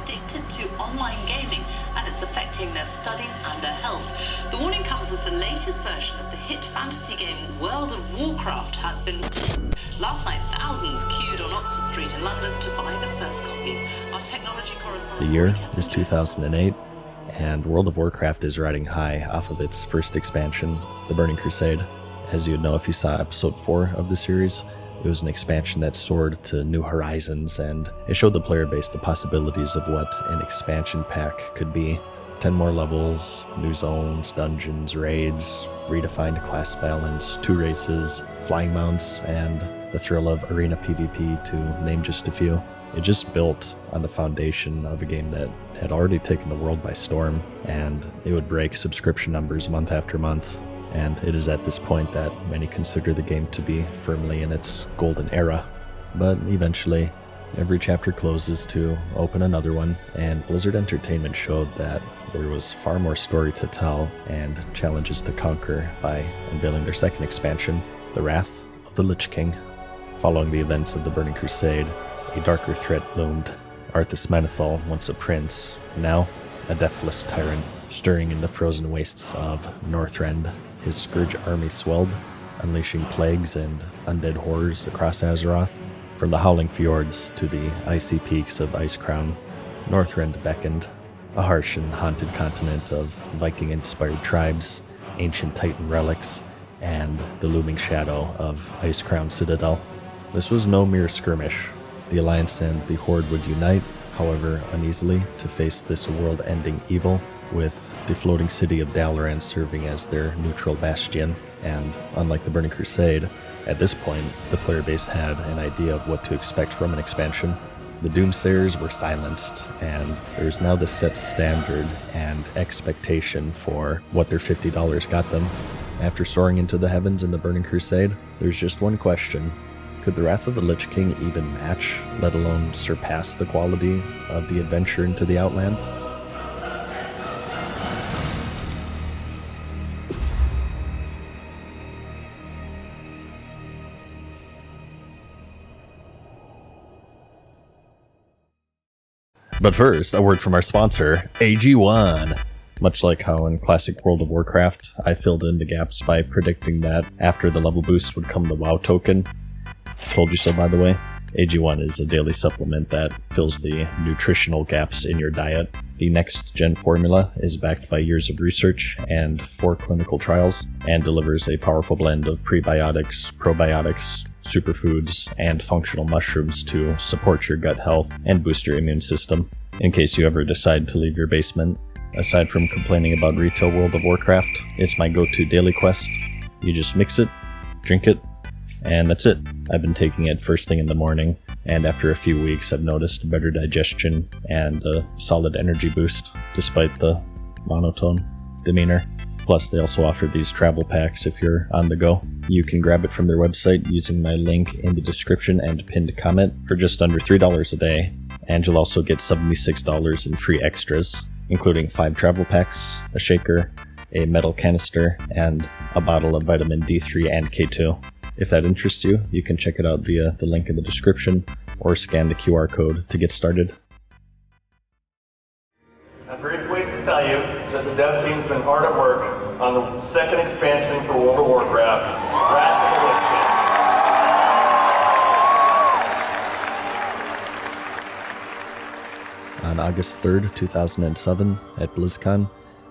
addicted to online gaming and it's affecting their studies and their health. The warning comes as the latest version of the hit fantasy game World of Warcraft has been... Last night, thousands queued on Oxford Street in London to buy the first copies. Our technology correspondent... The year is 2008, and World of Warcraft is riding high off of its first expansion, The Burning Crusade. As you'd know if you saw episode 4 of the series, it was an expansion that soared to new horizons, and it showed the player base the possibilities of what an expansion pack could be. 10 more levels, new zones, dungeons, raids, redefined class balance, 2 races, flying mounts, and the thrill of arena PvP, to name just a few. It just built on the foundation of a game that had already taken the world by storm, and it would break subscription numbers month after month. And it is at this point that many consider the game to be firmly in its golden era. But eventually, every chapter closes to open another one, and Blizzard Entertainment showed that there was far more story to tell and challenges to conquer by unveiling their second expansion, The Wrath of the Lich King. Following the events of the Burning Crusade, a darker threat loomed. Arthas Menethil, once a prince, now a deathless tyrant, stirring in the frozen wastes of Northrend. His scourge army swelled, unleashing plagues and undead horrors across Azeroth. From the howling fjords to the icy peaks of Icecrown, Northrend beckoned, a harsh and haunted continent of Viking-inspired tribes, ancient Titan relics, and the looming shadow of Icecrown Citadel. This was no mere skirmish. The Alliance and the Horde would unite, however uneasily, to face this world-ending evil, with the floating city of Dalaran serving as their neutral bastion. And unlike the Burning Crusade, at this point, the player base had an idea of what to expect from an expansion. The Doomsayers were silenced, and there's now this set standard and expectation for what their $50 got them. After soaring into the heavens in the Burning Crusade, there's just one question. Could the Wrath of the Lich King even match, let alone surpass, the quality of the adventure into the Outland? But first, a word from our sponsor, AG1. Much like how in classic World of Warcraft, I filled in the gaps by predicting that after the level boost would come the WoW token. Told you so, by the way. AG1 is a daily supplement that fills the nutritional gaps in your diet. The next-gen formula is backed by years of research and 4 clinical trials, and delivers a powerful blend of prebiotics, probiotics, superfoods, and functional mushrooms to support your gut health and boost your immune system, in case you ever decide to leave your basement. Aside from complaining about retail World of Warcraft, it's my go-to daily quest. You just mix it, drink it, and that's it. I've been taking it first thing in the morning, and after a few weeks I've noticed better digestion and a solid energy boost, despite the monotone demeanor. Plus, they also offer these travel packs if you're on the go. You can grab it from their website using my link in the description and pinned comment for just under $3 a day, and you'll also get $76 in free extras, including 5 travel packs, a shaker, a metal canister, and a bottle of vitamin D3 and K2. If that interests you, you can check it out via the link in the description or scan the QR code to get started. I'm very pleased to tell you that the dev team's been hard at work on the second expansion for World of Warcraft, Wrath of the Lich King. On August 3rd, 2007, at BlizzCon,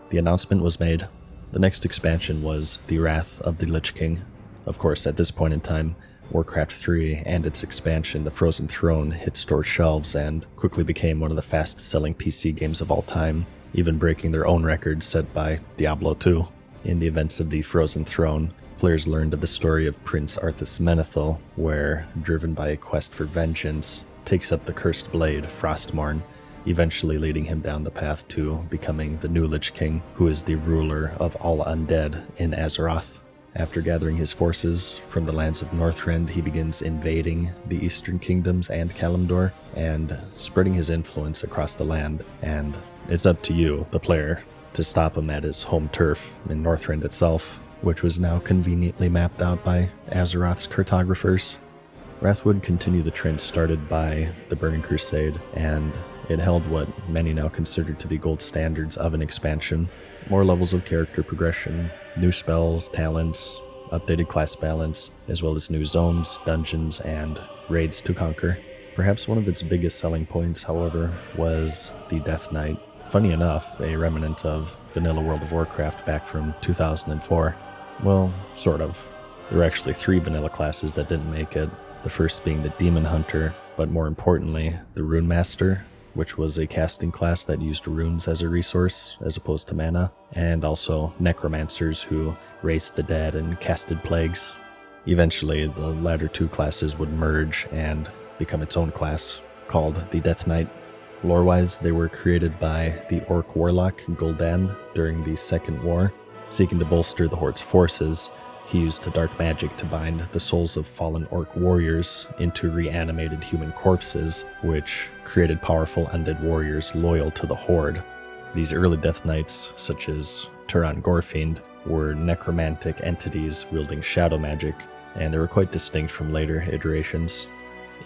the announcement was made. The next expansion was The Wrath of the Lich King. Of course, at this point in time, Warcraft 3 and its expansion, The Frozen Throne, hit store shelves and quickly became one of the fast-selling PC games of all time, even breaking their own record set by Diablo 2. In the events of The Frozen Throne, players learned of the story of Prince Arthas Menethil, where, driven by a quest for vengeance, takes up the cursed blade, Frostmourne, eventually leading him down the path to becoming the new Lich King, who is the ruler of all undead in Azeroth. After gathering his forces from the lands of Northrend, he begins invading the Eastern Kingdoms and Kalimdor, and spreading his influence across the land, and it's up to you, the player, to stop him at his home turf in Northrend itself, which was now conveniently mapped out by Azeroth's cartographers. Wrath would continue the trend started by the Burning Crusade, and It held what many now consider to be gold standards of an expansion. More levels of character progression, new spells, talents, updated class balance, as well as new zones, dungeons, and raids to conquer. Perhaps one of its biggest selling points, however, was the Death Knight. Funny enough, a remnant of vanilla World of Warcraft back from 2004. Well, sort of. There were actually 3 vanilla classes that didn't make it, the first being the Demon Hunter, but more importantly, the Rune Master, which was a casting class that used runes as a resource as opposed to mana, and also necromancers who raised the dead and casted plagues. Eventually, the latter 2 classes would merge and become its own class, called the Death Knight. Lore-wise, they were created by the Orc Warlock Gul'dan during the Second War. Seeking to bolster the Horde's forces, he used dark magic to bind the souls of fallen orc warriors into reanimated human corpses, which created powerful undead warriors loyal to the Horde. These early Death Knights, such as Turan Gorefiend, were necromantic entities wielding shadow magic, and they were quite distinct from later iterations.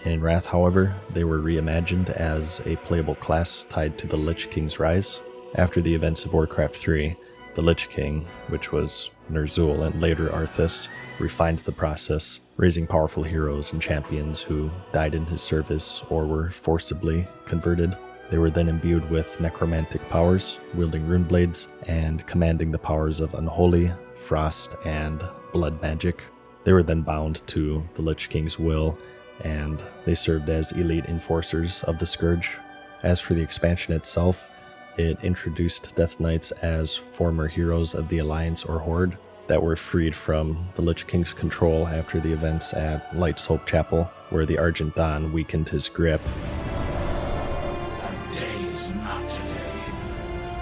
In Wrath, however, they were reimagined as a playable class tied to the Lich King's rise. After the events of Warcraft 3, the Lich King, which was Ner'zhul and later Arthas, refined the process, raising powerful heroes and champions who died in his service or were forcibly converted. They were then imbued with necromantic powers, wielding rune blades, and commanding the powers of unholy, frost, and blood magic. They were then bound to the Lich King's will, and they served as elite enforcers of the Scourge. As for the expansion itself, it introduced Death Knights as former heroes of the Alliance or Horde that were freed from the Lich King's control after the events at Light's Hope Chapel, where the Argent Dawn weakened his grip. A day's not today.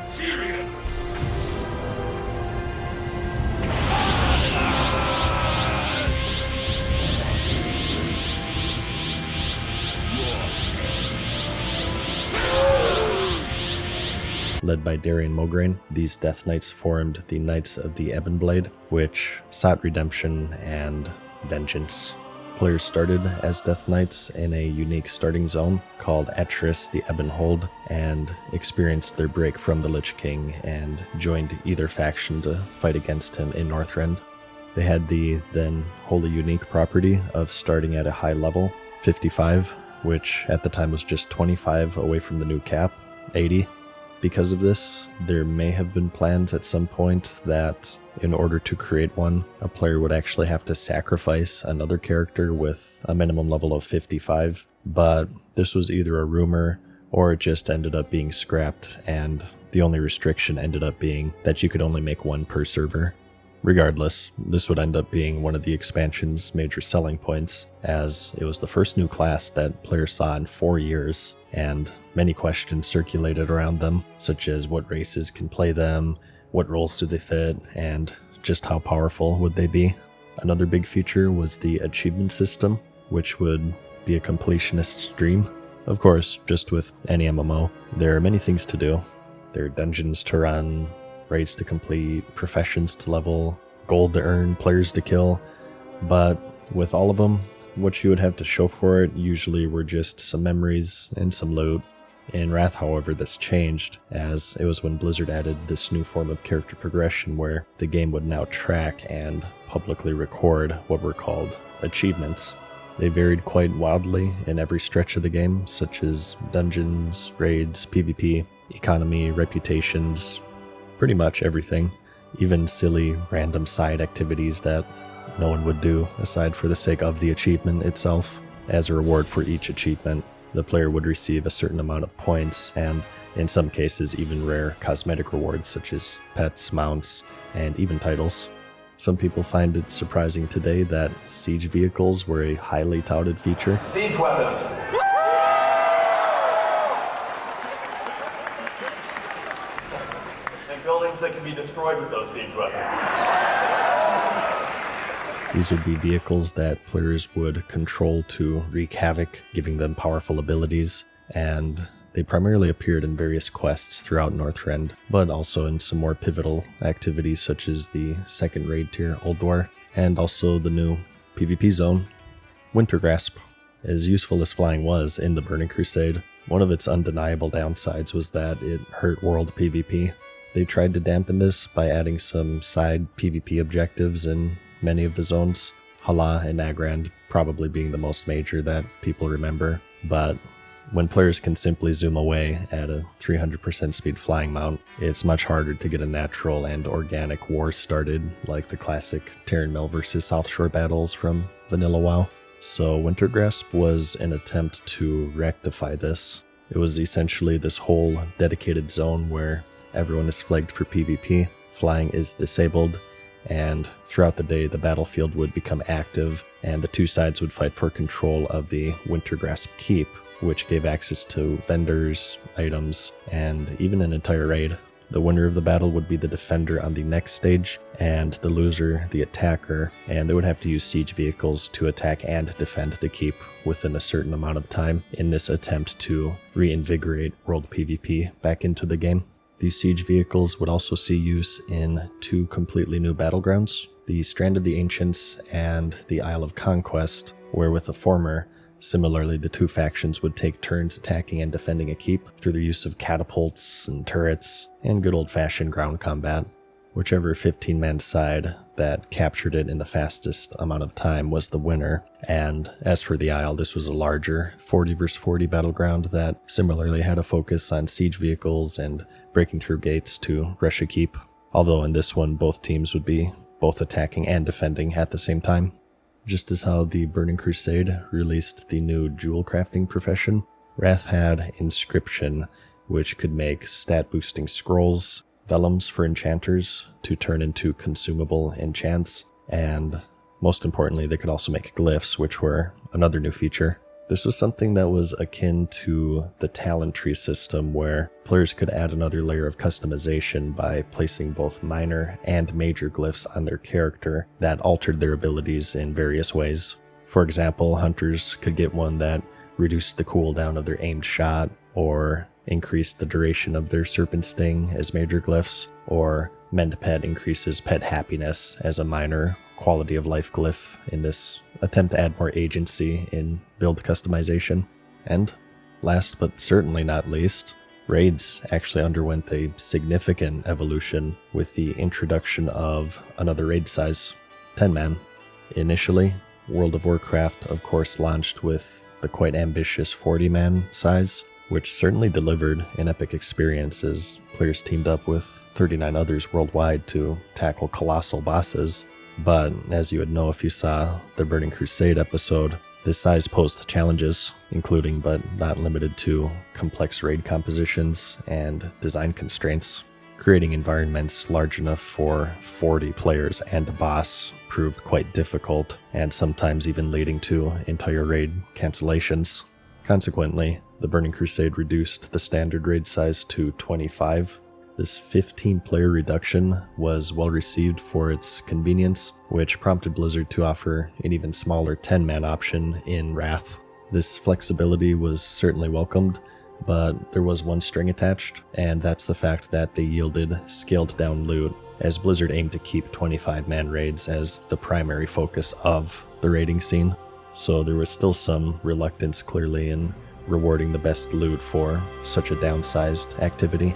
Furion! Led by Darian Mograine, these Death Knights formed the Knights of the Ebon Blade, which sought redemption and vengeance. Players started as Death Knights in a unique starting zone called Atris the Ebon Hold, and experienced their break from the Lich King and joined either faction to fight against him in Northrend. They had the then wholly unique property of starting at a high level, 55, which at the time was just 25 away from the new cap, 80. Because of this, there may have been plans at some point that in order to create one, a player would actually have to sacrifice another character with a minimum level of 55, but this was either a rumor or it just ended up being scrapped, and the only restriction ended up being that you could only make one per server. Regardless, this would end up being one of the expansion's major selling points, as it was the first new class that players saw in 4 years, and many questions circulated around them, such as what races can play them, what roles do they fit, and just how powerful would they be. Another big feature was the achievement system, which would be a completionist's dream. Of course, just with any MMO, there are many things to do. There are dungeons to run, raids to complete, professions to level, gold to earn, players to kill, but with all of them, what you would have to show for it usually were just some memories and some loot. In Wrath, however, this changed, as it was when Blizzard added this new form of character progression where the game would now track and publicly record what were called achievements. They varied quite wildly in every stretch of the game, such as dungeons, raids, PvP, economy, reputations, pretty much everything, even silly random side activities that no one would do aside for the sake of the achievement itself. As a reward for each achievement, the player would receive a certain amount of points, and in some cases even rare cosmetic rewards such as pets, mounts, and even titles. Some people find it surprising today that siege vehicles were a highly touted feature. Siege weapons. And buildings that can be destroyed with those siege weapons. These would be vehicles that players would control to wreak havoc, giving them powerful abilities, and they primarily appeared in various quests throughout Northrend, but also in some more pivotal activities such as the second raid tier, Ulduar, and also the new PvP zone, Wintergrasp. As useful as flying was in the Burning Crusade, One of its undeniable downsides was that it hurt world PvP. They tried to dampen this by adding some side PvP objectives in many of the zones, Hala and Nagrand probably being the most major that people remember, but when players can simply zoom away at a 300% speed flying mount, it's much harder to get a natural and organic war started like the classic Terran Mill vs South Shore battles from Vanilla WoW. So Wintergrasp was an attempt to rectify this. It was essentially this whole dedicated zone where everyone is flagged for PvP, flying is disabled, and throughout the day the battlefield would become active and the two sides would fight for control of the Wintergrasp Keep, which gave access to vendors, items, and even an entire raid. The winner of the battle would be the defender on the next stage, and the loser the attacker, and they would have to use siege vehicles to attack and defend the keep within a certain amount of time in this attempt to reinvigorate world PvP back into the game. These siege vehicles would also see use in two completely new battlegrounds, the Strand of the Ancients and the Isle of Conquest, where with the former, similarly, the two factions would take turns attacking and defending a keep through the use of catapults and turrets and good old-fashioned ground combat. Whichever 15-man side that captured it in the fastest amount of time was the winner, and as for the Isle, this was a larger 40 vs 40 battleground that similarly had a focus on siege vehicles and breaking through gates to rush a keep, although in this one both teams would be both attacking and defending at the same time. Just as how the Burning Crusade released the new jewel crafting profession, Wrath had Inscription, which could make stat-boosting scrolls, vellums for enchanters to turn into consumable enchants, and most importantly, they could also make glyphs, which were another new feature. This was something that was akin to the talent tree system, where players could add another layer of customization by placing both minor and major glyphs on their character that altered their abilities in various ways. For example, hunters could get one that reduced the cooldown of their aimed shot, or increased the duration of their serpent sting as major glyphs, or Mend Pet increases pet happiness as a minor quality of life glyph in this attempt to add more agency in build customization. And last but certainly not least, raids actually underwent a significant evolution with the introduction of another raid size, 10-man. Initially, World of Warcraft of course launched with the quite ambitious 40-man size, which certainly delivered an epic experience as players teamed up with 39 others worldwide to tackle colossal bosses. But as you would know if you saw the Burning Crusade episode, this size posed challenges, including but not limited to complex raid compositions and design constraints. Creating environments large enough for 40 players and a boss proved quite difficult, and sometimes even leading to entire raid cancellations. Consequently, the Burning Crusade reduced the standard raid size to 25. This 15-player reduction was well received for its convenience, which prompted Blizzard to offer an even smaller 10-man option in Wrath. This flexibility was certainly welcomed, but there was one string attached, and that's the fact that they yielded scaled-down loot, as Blizzard aimed to keep 25-man raids as the primary focus of the raiding scene. So there was still some reluctance clearly in rewarding the best loot for such a downsized activity.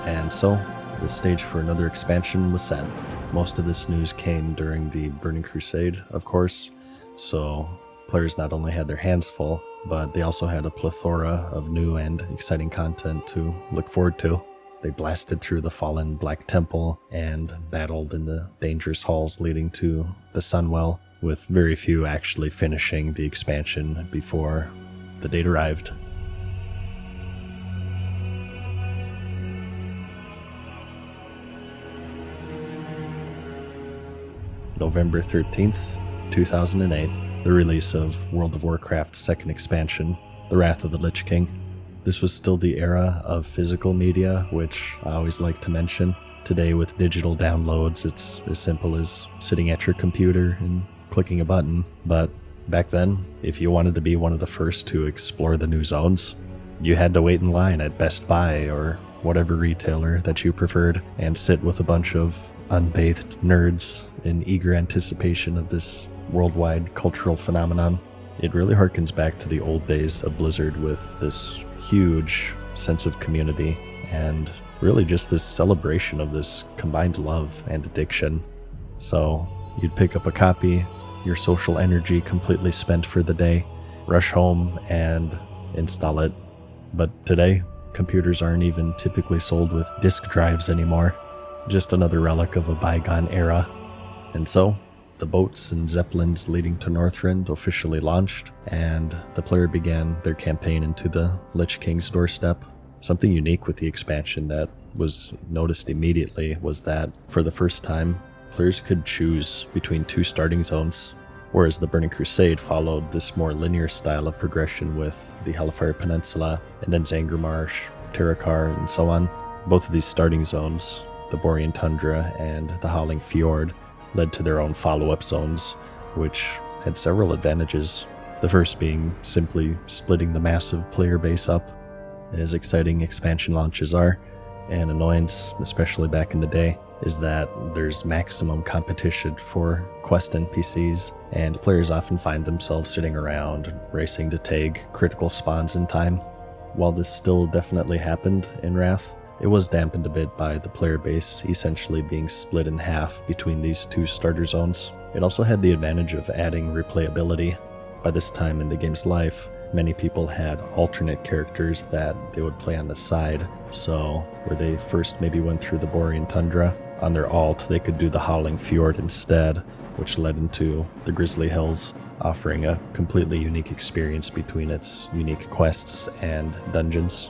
And so, the stage for another expansion was set. Most of this news came during the Burning Crusade, of course, so players not only had their hands full, but they also had a plethora of new and exciting content to look forward to. They blasted through the fallen Black Temple and battled in the dangerous halls leading to the Sunwell, with very few actually finishing the expansion before the date arrived. November 13th, 2008, the release of World of Warcraft's second expansion, The Wrath of the Lich King. This was still the era of physical media, which I always like to mention. Today with digital downloads, it's as simple as sitting at your computer and clicking a button. But back then, if you wanted to be one of the first to explore the new zones, you had to wait in line at Best Buy or whatever retailer that you preferred and sit with a bunch of unbathed nerds in eager anticipation of this worldwide cultural phenomenon. It really harkens back to the old days of Blizzard with this huge sense of community and really just this celebration of this combined love and addiction. So you'd pick up a copy, your social energy completely spent for the day, rush home and install it. But today, computers aren't even typically sold with disk drives anymore. Just another relic of a bygone era. And so, the boats and zeppelins leading to Northrend officially launched, and the player began their campaign into the Lich King's doorstep. Something unique with the expansion that was noticed immediately was that, for the first time, players could choose between two starting zones, whereas the Burning Crusade followed this more linear style of progression with the Hellfire Peninsula, and then Zangarmarsh, Terakar, and so on. Both of these starting zones, the Borean Tundra and the Howling Fjord, led to their own follow-up zones, which had several advantages. The first being simply splitting the massive player base up. As exciting expansion launches are, an annoyance, especially back in the day, is that there's maximum competition for quest NPCs, and players often find themselves sitting around racing to tag critical spawns in time. While this still definitely happened in Wrath, it was dampened a bit by the player base essentially being split in half between these two starter zones. It also had the advantage of adding replayability. By this time in the game's life, many people had alternate characters that they would play on the side, so where they first maybe went through the Borean Tundra, on their alt they could do the Howling Fjord instead, which led into the Grizzly Hills, offering a completely unique experience between its unique quests and dungeons.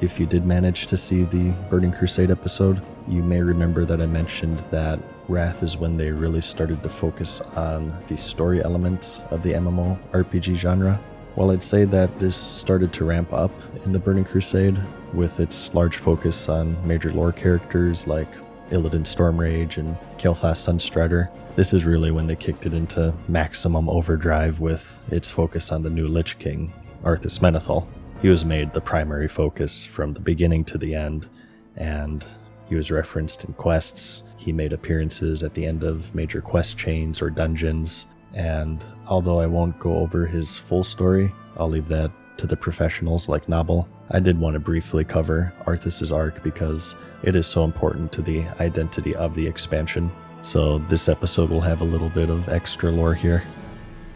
If you did manage to see the Burning Crusade episode, you may remember that I mentioned that Wrath is when they really started to focus on the story element of the MMORPG genre. While I'd say that this started to ramp up in the Burning Crusade, with its large focus on major lore characters like Illidan Stormrage and Kael'thas Sunstrider, this is really when they kicked it into maximum overdrive with its focus on the new Lich King, Arthas Menethil. He was made the primary focus from the beginning to the end, and he was referenced in quests. He made appearances at the end of major quest chains or dungeons, and although I won't go over his full story, I'll leave that to the professionals like Nobble. I did want to briefly cover Arthas' arc because it is so important to the identity of the expansion. So this episode will have a little bit of extra lore here.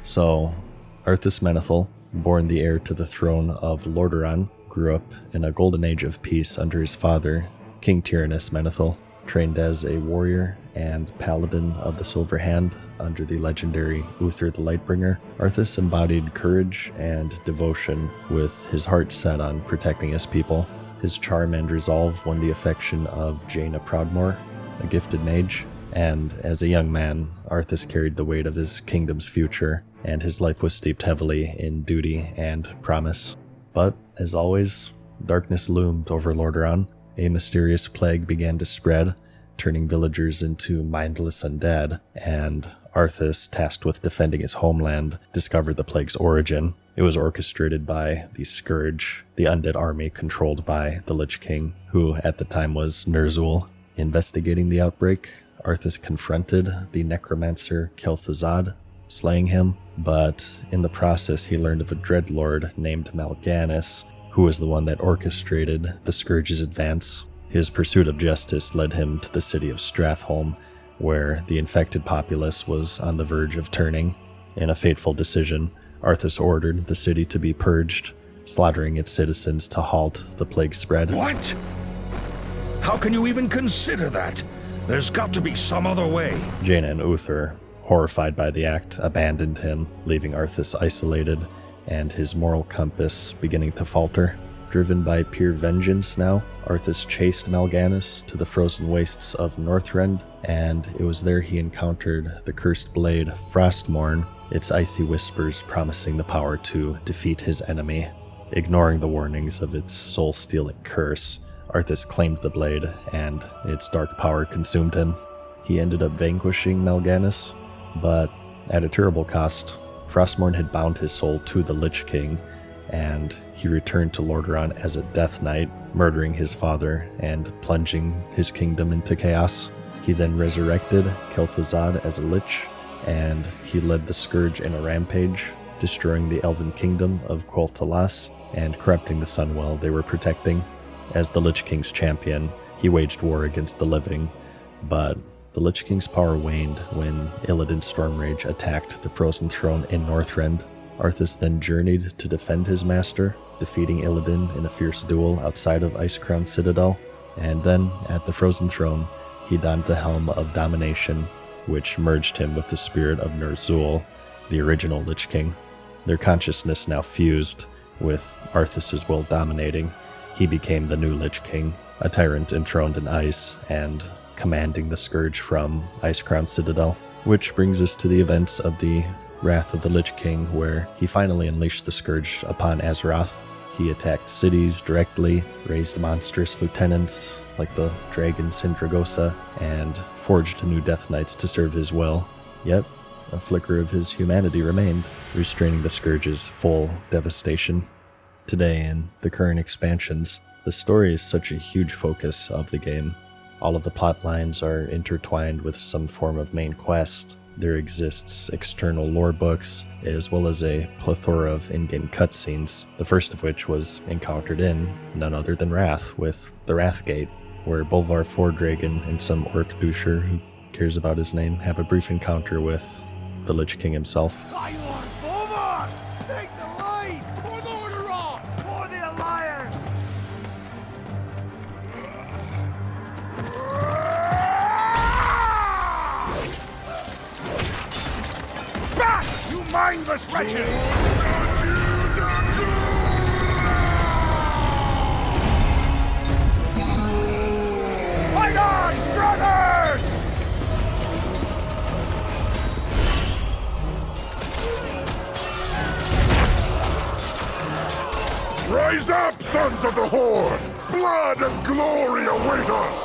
So, Arthas Menethil, born the heir to the throne of Lordaeron, grew up in a golden age of peace under his father, King Tyrannus Menethil. Trained as a warrior and paladin of the Silver Hand under the legendary Uther the Lightbringer, Arthas embodied courage and devotion with his heart set on protecting his people. His charm and resolve won the affection of Jaina Proudmoore, a gifted mage, and as a young man, Arthas carried the weight of his kingdom's future, and his life was steeped heavily in duty and promise. But, as always, darkness loomed over Lordaeron. A mysterious plague began to spread, turning villagers into mindless undead, and Arthas, tasked with defending his homeland, discovered the plague's origin. It was orchestrated by the Scourge, the undead army controlled by the Lich King, who at the time was Ner'zhul. Investigating the outbreak, Arthas confronted the necromancer Kel'Thuzad, slaying him, but in the process he learned of a dreadlord named Mal'Ganis, who was the one that orchestrated the Scourge's advance. His pursuit of justice led him to the city of Stratholme, where the infected populace was on the verge of turning. In a fateful decision, Arthas ordered the city to be purged, slaughtering its citizens to halt the plague spread. What? How can you even consider that? There's got to be some other way. Jaina and Uther, horrified by the act, abandoned him, leaving Arthas isolated and his moral compass beginning to falter. Driven by pure vengeance now, Arthas chased Mal'Ganis to the frozen wastes of Northrend, and it was there he encountered the cursed blade Frostmourne, its icy whispers promising the power to defeat his enemy. Ignoring the warnings of its soul-stealing curse, Arthas claimed the blade, and its dark power consumed him. He ended up vanquishing Mal'Ganis, but at a terrible cost. Frostmourne had bound his soul to the Lich King, and he returned to Lordaeron as a Death Knight, murdering his father and plunging his kingdom into chaos. He then resurrected Kel'Thuzad as a Lich, and he led the Scourge in a rampage, destroying the elven kingdom of Quel'Thalas and corrupting the Sunwell they were protecting. As the Lich King's champion, he waged war against the living, but the Lich King's power waned when Illidan's Stormrage attacked the Frozen Throne in Northrend. Arthas then journeyed to defend his master, defeating Illidan in a fierce duel outside of Icecrown Citadel, and then, at the Frozen Throne, he donned the Helm of Domination, which merged him with the spirit of Ner'zhul, the original Lich King. Their consciousness now fused, with Arthas' will dominating. He became the new Lich King, a tyrant enthroned in ice, and commanding the Scourge from Icecrown Citadel. Which brings us to the events of the Wrath of the Lich King, where he finally unleashed the Scourge upon Azeroth. He attacked cities directly, raised monstrous lieutenants like the dragon Sindragosa, and forged new Death Knights to serve his will. Yet, a flicker of his humanity remained, restraining the Scourge's full devastation. Today, in the current expansions, the story is such a huge focus of the game. All of the plot lines are intertwined with some form of main quest. There exists external lore books, as well as a plethora of in-game cutscenes, the first of which was encountered in none other than Wrath, with the Wrathgate, where Bolvar Fordragon and some orc doucher who cares about his name have a brief encounter with the Lich King himself. Take the lead! For Morderon! For the Alliance! Back, you mindless wretches! Fight on, brothers! Rise up, sons of the Horde! Blood and glory await us!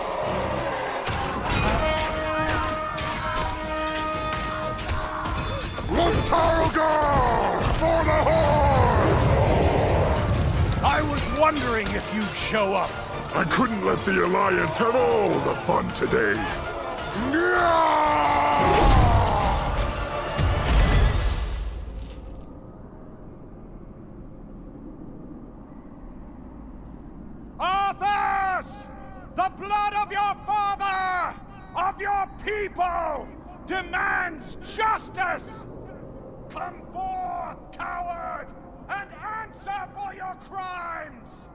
Luntargar! For the Horde! I was wondering if you'd show up. I couldn't let the Alliance have all the fun today. Arthas! The blood of your father, of your people, demands justice! Come forth, coward, and answer for your crimes!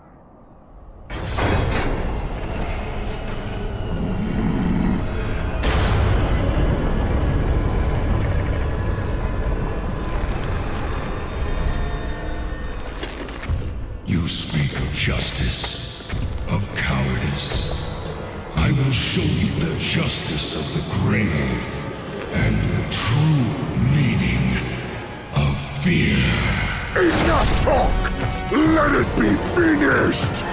You speak of justice, of cowardice. I will show you the justice of the grave and the true meaning of fear. Enough talk! Let it be finished!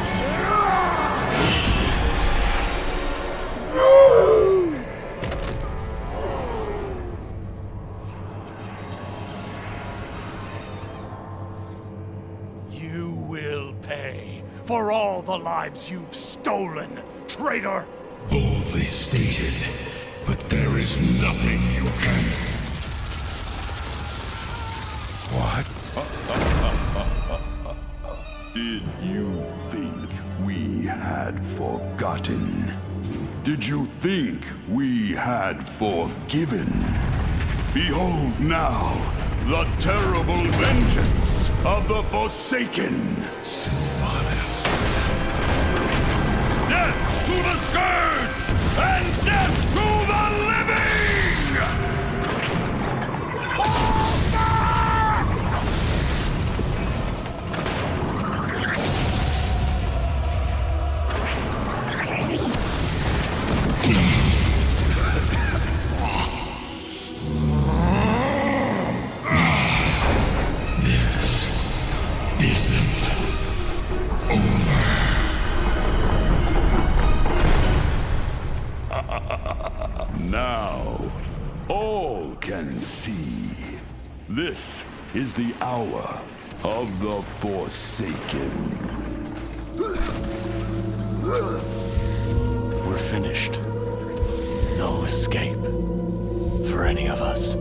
You will pay for all the lives you've stolen, traitor! Boldly stated, but there is nothing you can... What? Did you think we had forgotten? Did you think we had forgiven? Behold now the terrible vengeance of the Forsaken! Sylvanas. Death to the Scourge! And death to the living! Now, all can see. This is the hour of the Forsaken. We're finished. No escape for any of us.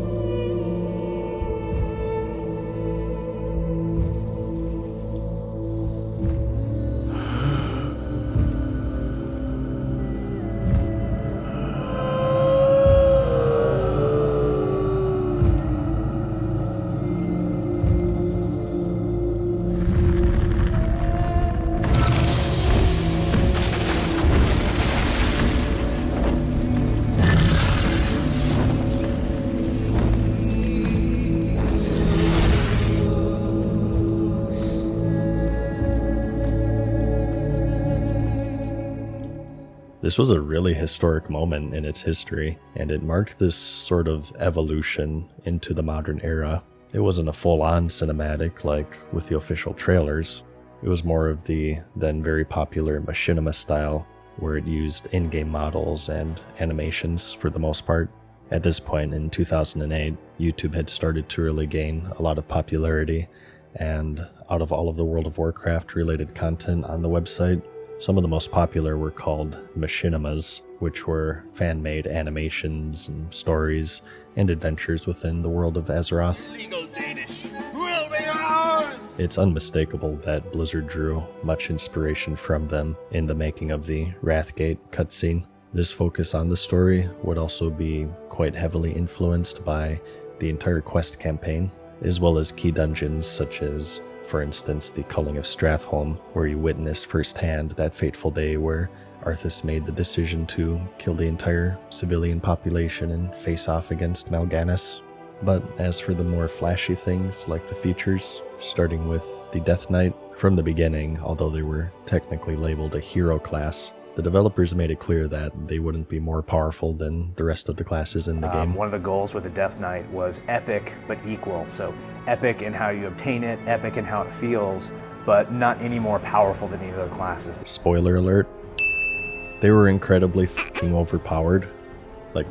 This was a really historic moment in its history, and it marked this sort of evolution into the modern era. It wasn't a full-on cinematic like with the official trailers. It was more of the then very popular machinima style, where it used in-game models and animations for the most part. At this point in 2008, YouTube had started to really gain a lot of popularity, and out of all of the World of Warcraft related content on the website, some of the most popular were called machinimas, which were fan-made animations and stories and adventures within the world of Azeroth. Legal Danish will be ours! It's unmistakable that Blizzard drew much inspiration from them in the making of the Wrathgate cutscene. This focus on the story would also be quite heavily influenced by the entire quest campaign, as well as key dungeons such as, for instance, the Culling of Stratholme, where you witness firsthand that fateful day where Arthas made the decision to kill the entire civilian population and face off against Mal'Ganis. But as for the more flashy things, like the features, starting with the Death Knight, from the beginning, although they were technically labeled a hero class, the developers made it clear that they wouldn't be more powerful than the rest of the classes in the game. One of the goals with the Death Knight was epic but equal. So epic in how you obtain it, epic in how it feels, but not any more powerful than any other classes. Spoiler alert, they were incredibly fucking overpowered. Like,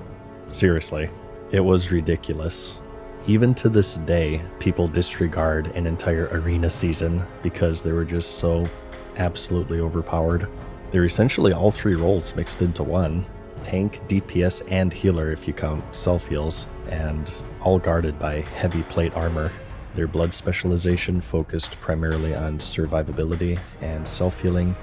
seriously, it was ridiculous. Even to this day, people disregard an entire arena season because they were just so absolutely overpowered. They're essentially all three roles mixed into one: tank, DPS, and healer if you count self-heals, and all guarded by heavy plate armor. Their blood specialization focused primarily on survivability and self-healing.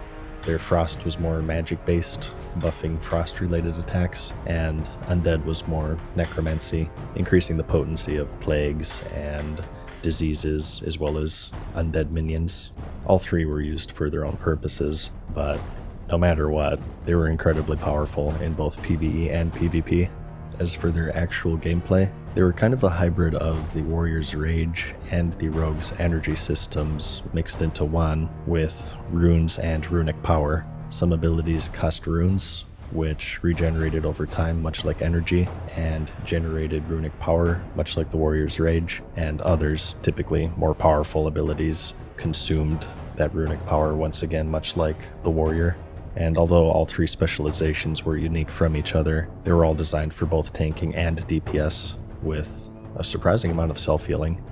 Their frost was more magic-based, buffing frost-related attacks, and undead was more necromancy, increasing the potency of plagues and diseases, as well as undead minions. All three were used for their own purposes, but no matter what, they were incredibly powerful in both PvE and PvP. As for their actual gameplay, they were kind of a hybrid of the Warrior's Rage and the Rogue's energy systems mixed into one, with runes and runic power. Some abilities cost runes, which regenerated over time much like energy, and generated runic power much like the Warrior's Rage, and others, typically more powerful abilities, consumed that runic power once again much like the Warrior. And although all three specializations were unique from each other, they were all designed for both tanking and DPS, with a surprising amount of self-healing.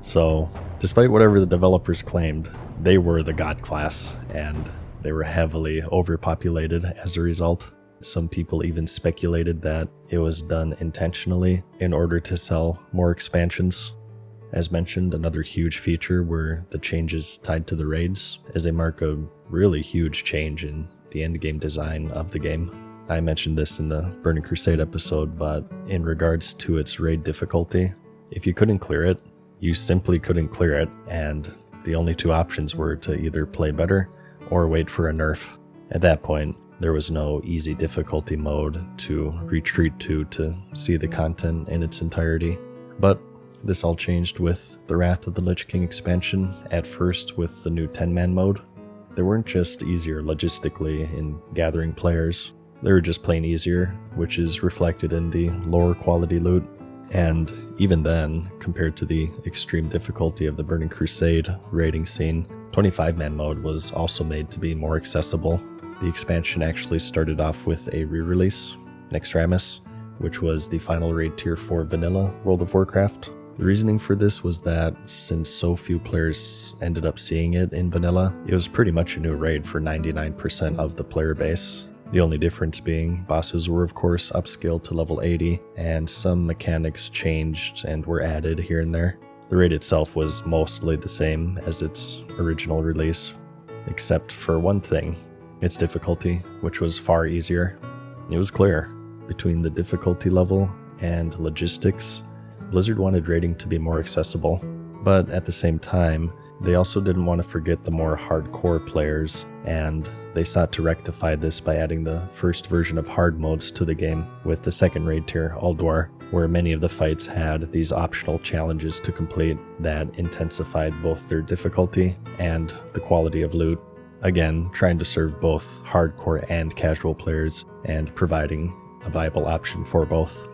So, despite whatever the developers claimed, they were the god class, and they were heavily overpopulated as a result. Some people even speculated that it was done intentionally in order to sell more expansions. As mentioned, another huge feature were the changes tied to the raids, as they mark a really huge change in the endgame design of the game. I mentioned this in the Burning Crusade episode, but in regards to its raid difficulty, if you couldn't clear it, you simply couldn't clear it, and the only two options were to either play better or wait for a nerf. At that point, there was no easy difficulty mode to retreat to see the content in its entirety. But this all changed with the Wrath of the Lich King expansion, at first with the new 10-man mode. They weren't just easier logistically in gathering players, they were just plain easier, which is reflected in the lower quality loot. And even then, compared to the extreme difficulty of the Burning Crusade raiding scene, 25-man mode was also made to be more accessible. The expansion actually started off with a re-release, Nextramus, which was the final raid tier for vanilla World of Warcraft. The reasoning for this was that since so few players ended up seeing it in vanilla, it was pretty much a new raid for 99% of the player base. The only difference being bosses were of course upscaled to level 80, and some mechanics changed and were added here and there. The raid itself was mostly the same as its original release, except for one thing, its difficulty, which was far easier. It was clear, between the difficulty level and logistics, Blizzard wanted raiding to be more accessible, but at the same time, they also didn't want to forget the more hardcore players, and they sought to rectify this by adding the first version of hard modes to the game with the second raid tier, Ulduar, where many of the fights had these optional challenges to complete that intensified both their difficulty and the quality of loot. Again, trying to serve both hardcore and casual players and providing a viable option for both.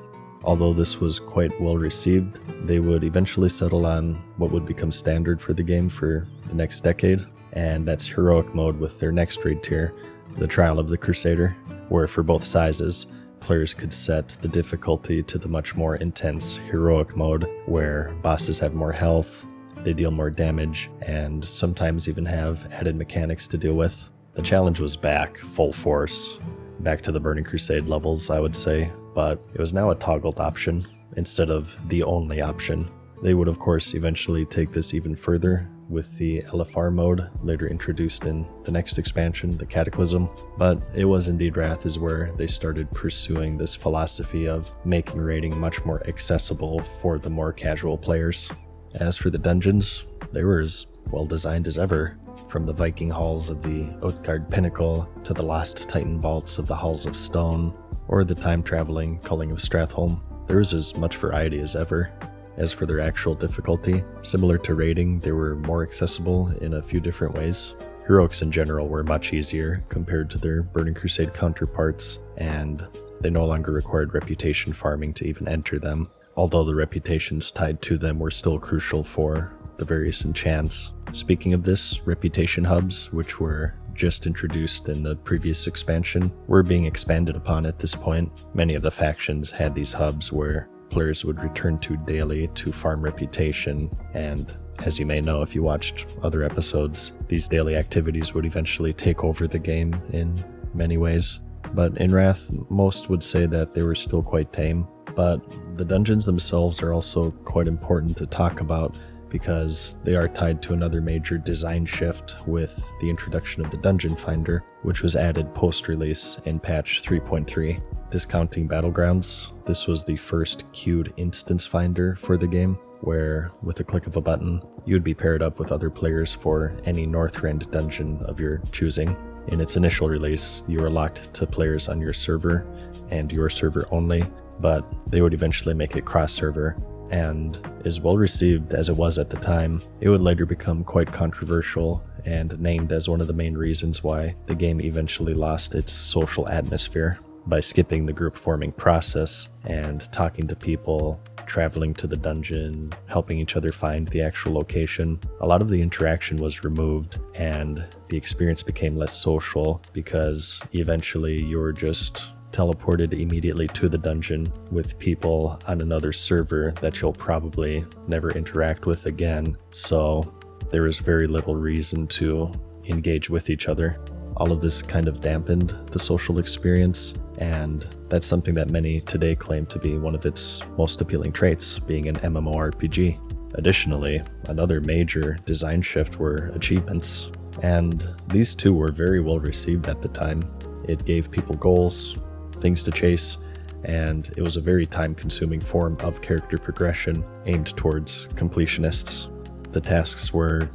Although this was quite well received, they would eventually settle on what would become standard for the game for the next decade, and that's heroic mode with their next raid tier, the Trial of the Crusader, where for both sizes, players could set the difficulty to the much more intense heroic mode, where bosses have more health, they deal more damage, and sometimes even have added mechanics to deal with. The challenge was back, full force, back to the Burning Crusade levels, I would say, but it was now a toggled option instead of the only option. They would of course eventually take this even further with the LFR mode, later introduced in the next expansion, the Cataclysm, but it was indeed Wrath is where they started pursuing this philosophy of making raiding much more accessible for the more casual players. As for the dungeons, they were as well designed as ever. From the Viking halls of the Utgard Pinnacle to the lost Titan vaults of the Halls of Stone, or the time-traveling Culling of Strathholm, there was as much variety as ever. As for their actual difficulty, similar to raiding, they were more accessible in a few different ways. Heroics in general were much easier compared to their Burning Crusade counterparts, and they no longer required reputation farming to even enter them, although the reputations tied to them were still crucial for the various enchants. Speaking of this, reputation hubs, which were just introduced in the previous expansion, were being expanded upon at this point. Many of the factions had these hubs where players would return to daily to farm reputation, and as you may know if you watched other episodes, these daily activities would eventually take over the game in many ways. But in Wrath, most would say that they were still quite tame, but the dungeons themselves are also quite important to talk about because they are tied to another major design shift with the introduction of the Dungeon Finder, which was added post-release in patch 3.3. Discounting Battlegrounds, this was the first queued instance finder for the game, where with a click of a button, you'd be paired up with other players for any Northrend dungeon of your choosing. In its initial release, you were locked to players on your server and your server only, but they would eventually make it cross-server, and as well received as it was at the time, it would later become quite controversial and named as one of the main reasons why the game eventually lost its social atmosphere. By skipping the group forming process and talking to people, traveling to the dungeon, helping each other find the actual location, a lot of the interaction was removed and the experience became less social because eventually you were just teleported immediately to the dungeon with people on another server that you'll probably never interact with again, so there was very little reason to engage with each other. All of this kind of dampened the social experience, and that's something that many today claim to be one of its most appealing traits, being an MMORPG. Additionally, another major design shift were achievements, and these two were very well received at the time. It gave people goals, things to chase, and it was a very time-consuming form of character progression aimed towards completionists. The tasks were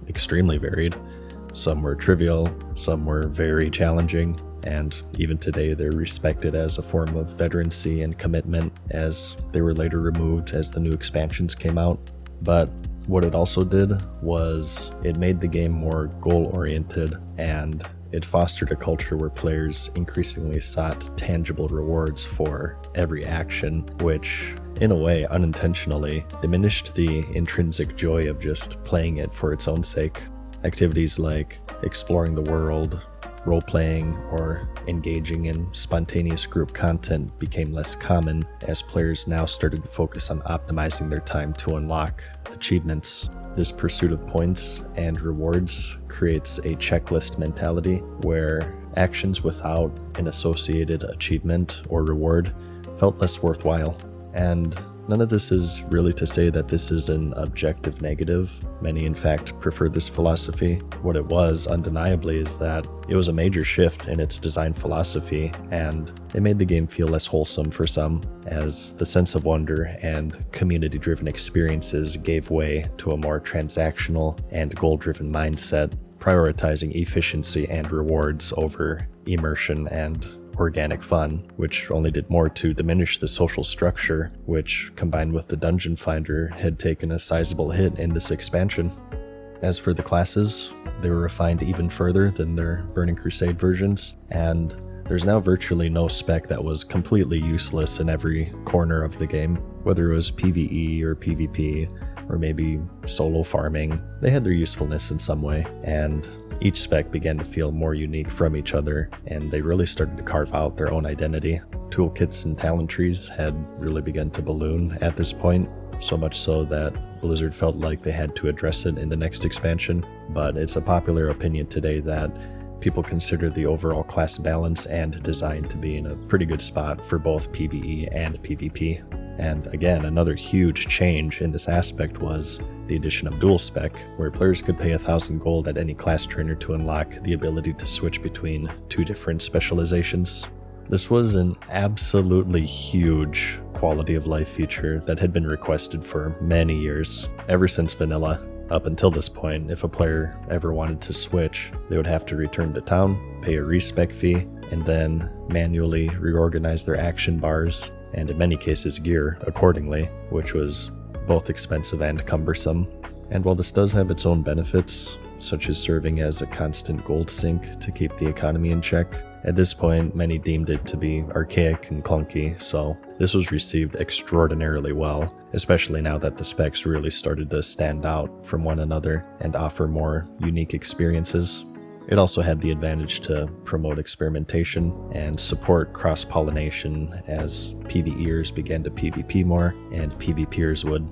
extremely varied. Some were trivial, some were very challenging, and even today they're respected as a form of veterancy and commitment, as they were later removed as the new expansions came out. But what it also did was it made the game more goal-oriented, and it fostered a culture where players increasingly sought tangible rewards for every action, which, in a way, unintentionally, diminished the intrinsic joy of just playing it for its own sake. Activities like exploring the world, role-playing or engaging in spontaneous group content became less common as players now started to focus on optimizing their time to unlock achievements. This pursuit of points and rewards creates a checklist mentality where actions without an associated achievement or reward felt less worthwhile. And none of this is really to say that this is an objective negative. Many, in fact, prefer this philosophy. What it was, undeniably, is that it was a major shift in its design philosophy, and it made the game feel less wholesome for some, as the sense of wonder and community-driven experiences gave way to a more transactional and goal-driven mindset, prioritizing efficiency and rewards over immersion and organic fun, which only did more to diminish the social structure, which, combined with the Dungeon Finder, had taken a sizable hit in this expansion. As for the classes, they were refined even further than their Burning Crusade versions, and there's now virtually no spec that was completely useless in every corner of the game. Whether it was PvE or PvP, or maybe solo farming, they had their usefulness in some way, and each spec began to feel more unique from each other, and they really started to carve out their own identity. Toolkits and talent trees had really begun to balloon at this point, so much so that Blizzard felt like they had to address it in the next expansion, but it's a popular opinion today that people consider the overall class balance and design to be in a pretty good spot for both PvE and PvP. And again, another huge change in this aspect was the addition of dual spec, where players could pay 1,000 gold at any class trainer to unlock the ability to switch between 2 different specializations. This was an absolutely huge quality of life feature that had been requested for many years, ever since vanilla. Up until this point, if a player ever wanted to switch, they would have to return to town, pay a respec fee, and then manually reorganize their action bars, and in many cases gear accordingly, which was both expensive and cumbersome. And while this does have its own benefits, such as serving as a constant gold sink to keep the economy in check, at this point many deemed it to be archaic and clunky, so this was received extraordinarily well, especially now that the specs really started to stand out from one another and offer more unique experiences. It also had the advantage to promote experimentation and support cross-pollination as PvEers began to PvP more and PvPers would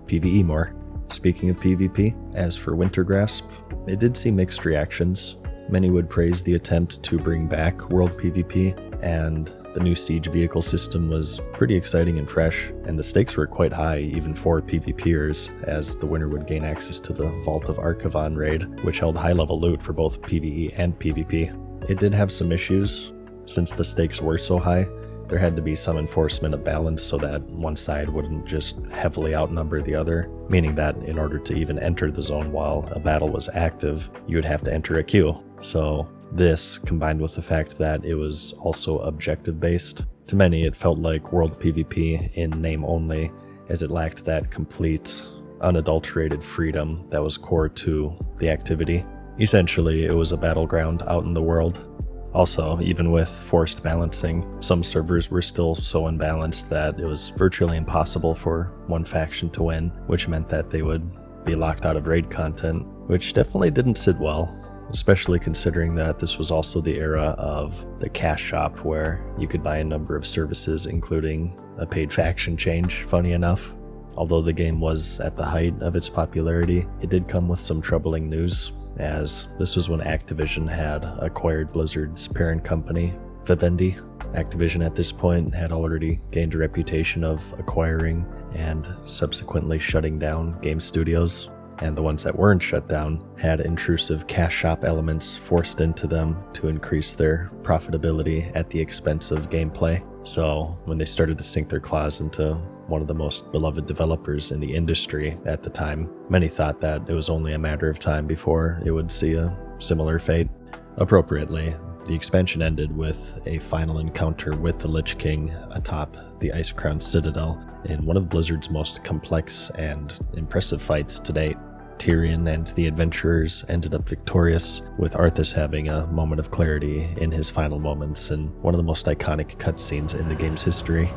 PvE more. Speaking of PvP, as for Wintergrasp, it did see mixed reactions. Many would praise the attempt to bring back World PvP, and the new siege vehicle system was pretty exciting and fresh, and the stakes were quite high even for PvPers, as the winner would gain access to the Vault of Archivon raid, which held high-level loot for both PvE and PvP. It did have some issues. Since the stakes were so high, there had to be some enforcement of balance so that one side wouldn't just heavily outnumber the other, meaning that in order to even enter the zone while a battle was active, you would have to enter a queue. So this, combined with the fact that it was also objective-based, to many it felt like World PvP in name only, as it lacked that complete, unadulterated freedom that was core to the activity. Essentially, it was a battleground out in the world. Also, even with forced balancing, some servers were still so unbalanced that it was virtually impossible for one faction to win, which meant that they would be locked out of raid content, which definitely didn't sit well, especially considering that this was also the era of the cash shop where you could buy a number of services, including a paid faction change, funny enough. Although the game was at the height of its popularity, it did come with some troubling news, as this was when Activision had acquired Blizzard's parent company, Vivendi. Activision at this point had already gained a reputation of acquiring and subsequently shutting down game studios, and the ones that weren't shut down had intrusive cash shop elements forced into them to increase their profitability at the expense of gameplay. So when they started to sink their claws into one of the most beloved developers in the industry at the time, many thought that it was only a matter of time before it would see a similar fate. Appropriately, the expansion ended with a final encounter with the Lich King atop the Ice-Crowned Citadel in one of Blizzard's most complex and impressive fights to date. Tyrion and the adventurers ended up victorious, with Arthas having a moment of clarity in his final moments in one of the most iconic cutscenes in the game's history.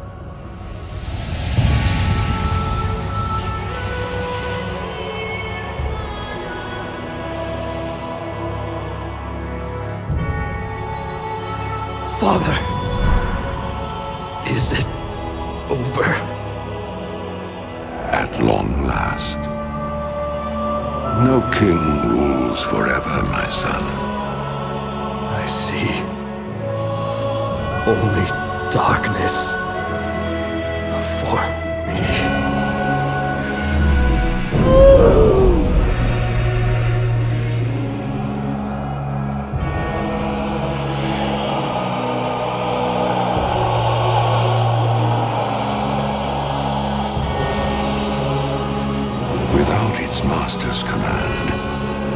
long last. No king rules forever, my son. I see only darkness before me. Without its master's command,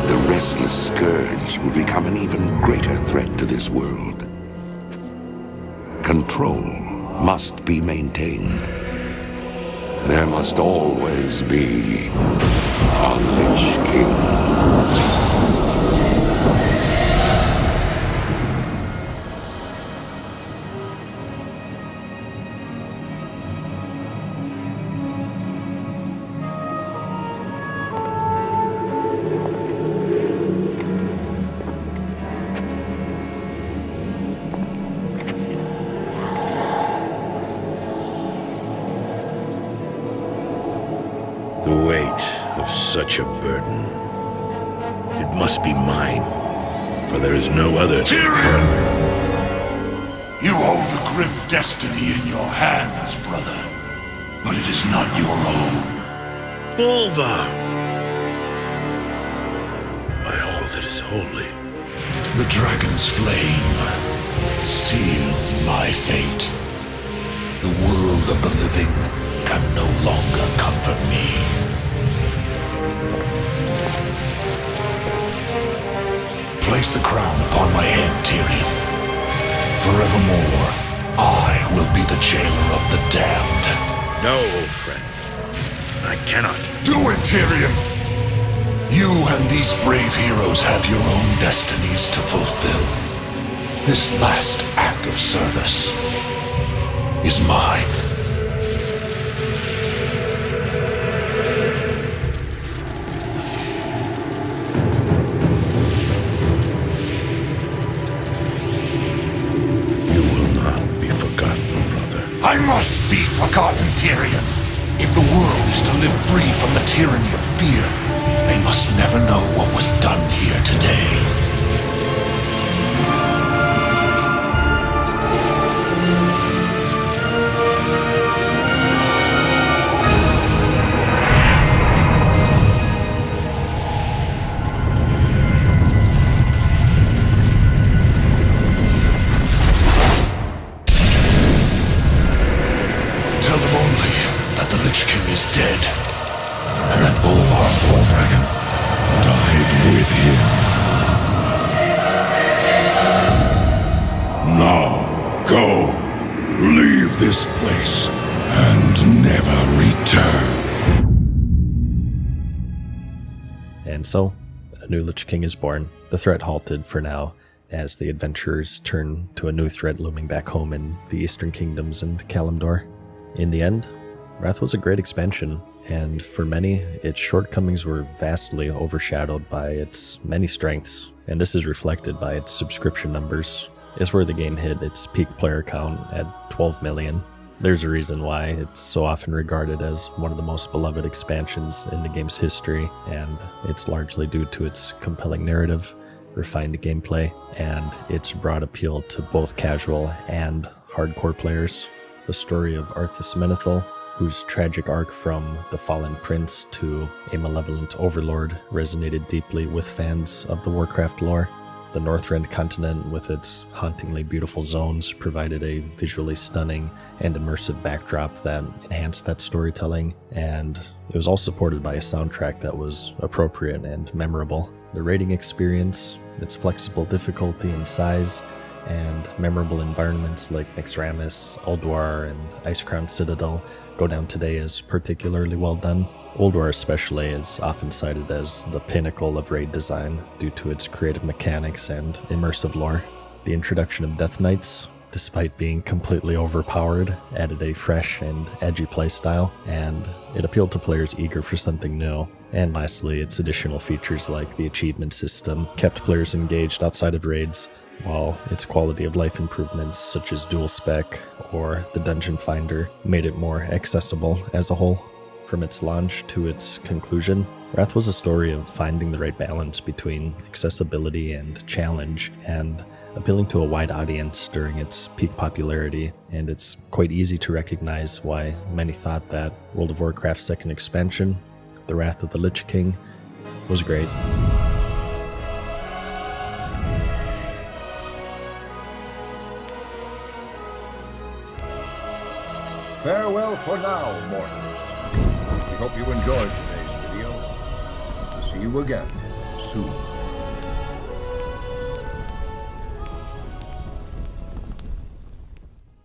the restless scourge will become an even greater threat to this world. Control must be maintained. There must always be a Lich King. The weight of such a burden. It must be mine, for there is no other. Tyrion! You hold a grim destiny in your hands, brother. But it is not your own. Bolvar! By all that is holy. The dragon's flame sealed my fate. The world of the living can no longer comfort me. Place the crown upon my head, Tyrion. Forevermore, I will be the jailer of the damned. No, old friend. I cannot. Do it, Tyrion! You and these brave heroes have your own destinies to fulfill. This last act of service is mine. I must be forgotten, Tyrion. If the world is to live free from the tyranny of fear, they must never know what was done here today. Lich King is dead, and that Bolvar Dragon died with him. Now go, leave this place, and never return. And so, a new Lich King is born. The threat halted for now, as the adventurers turn to a new threat looming back home in the Eastern Kingdoms and Kalimdor. In the end, Wrath was a great expansion, and for many, its shortcomings were vastly overshadowed by its many strengths, and this is reflected by its subscription numbers. It's where the game hit its peak player count at 12 million. There's a reason why it's so often regarded as one of the most beloved expansions in the game's history, and it's largely due to its compelling narrative, refined gameplay, and its broad appeal to both casual and hardcore players. The story of Arthas Menethil, whose tragic arc from the fallen prince to a malevolent overlord resonated deeply with fans of the Warcraft lore. The Northrend continent, with its hauntingly beautiful zones, provided a visually stunning and immersive backdrop that enhanced that storytelling, and it was all supported by a soundtrack that was appropriate and memorable. The raiding experience, its flexible difficulty and size, and memorable environments like Naxxramas, Ulduar, and Icecrown Citadel go down today as particularly well done. Ulduar especially is often cited as the pinnacle of raid design due to its creative mechanics and immersive lore. The introduction of Death Knights, despite being completely overpowered, added a fresh and edgy playstyle, and it appealed to players eager for something new. And lastly, its additional features like the achievement system kept players engaged outside of raids, while its quality of life improvements such as dual spec or the dungeon finder made it more accessible as a whole. From its launch to its conclusion, Wrath was a story of finding the right balance between accessibility and challenge, and appealing to a wide audience during its peak popularity, and it's quite easy to recognize why many thought that World of Warcraft's second expansion, The Wrath of the Lich King, was great. Farewell for now, mortals. We hope you enjoyed today's video. See you again soon.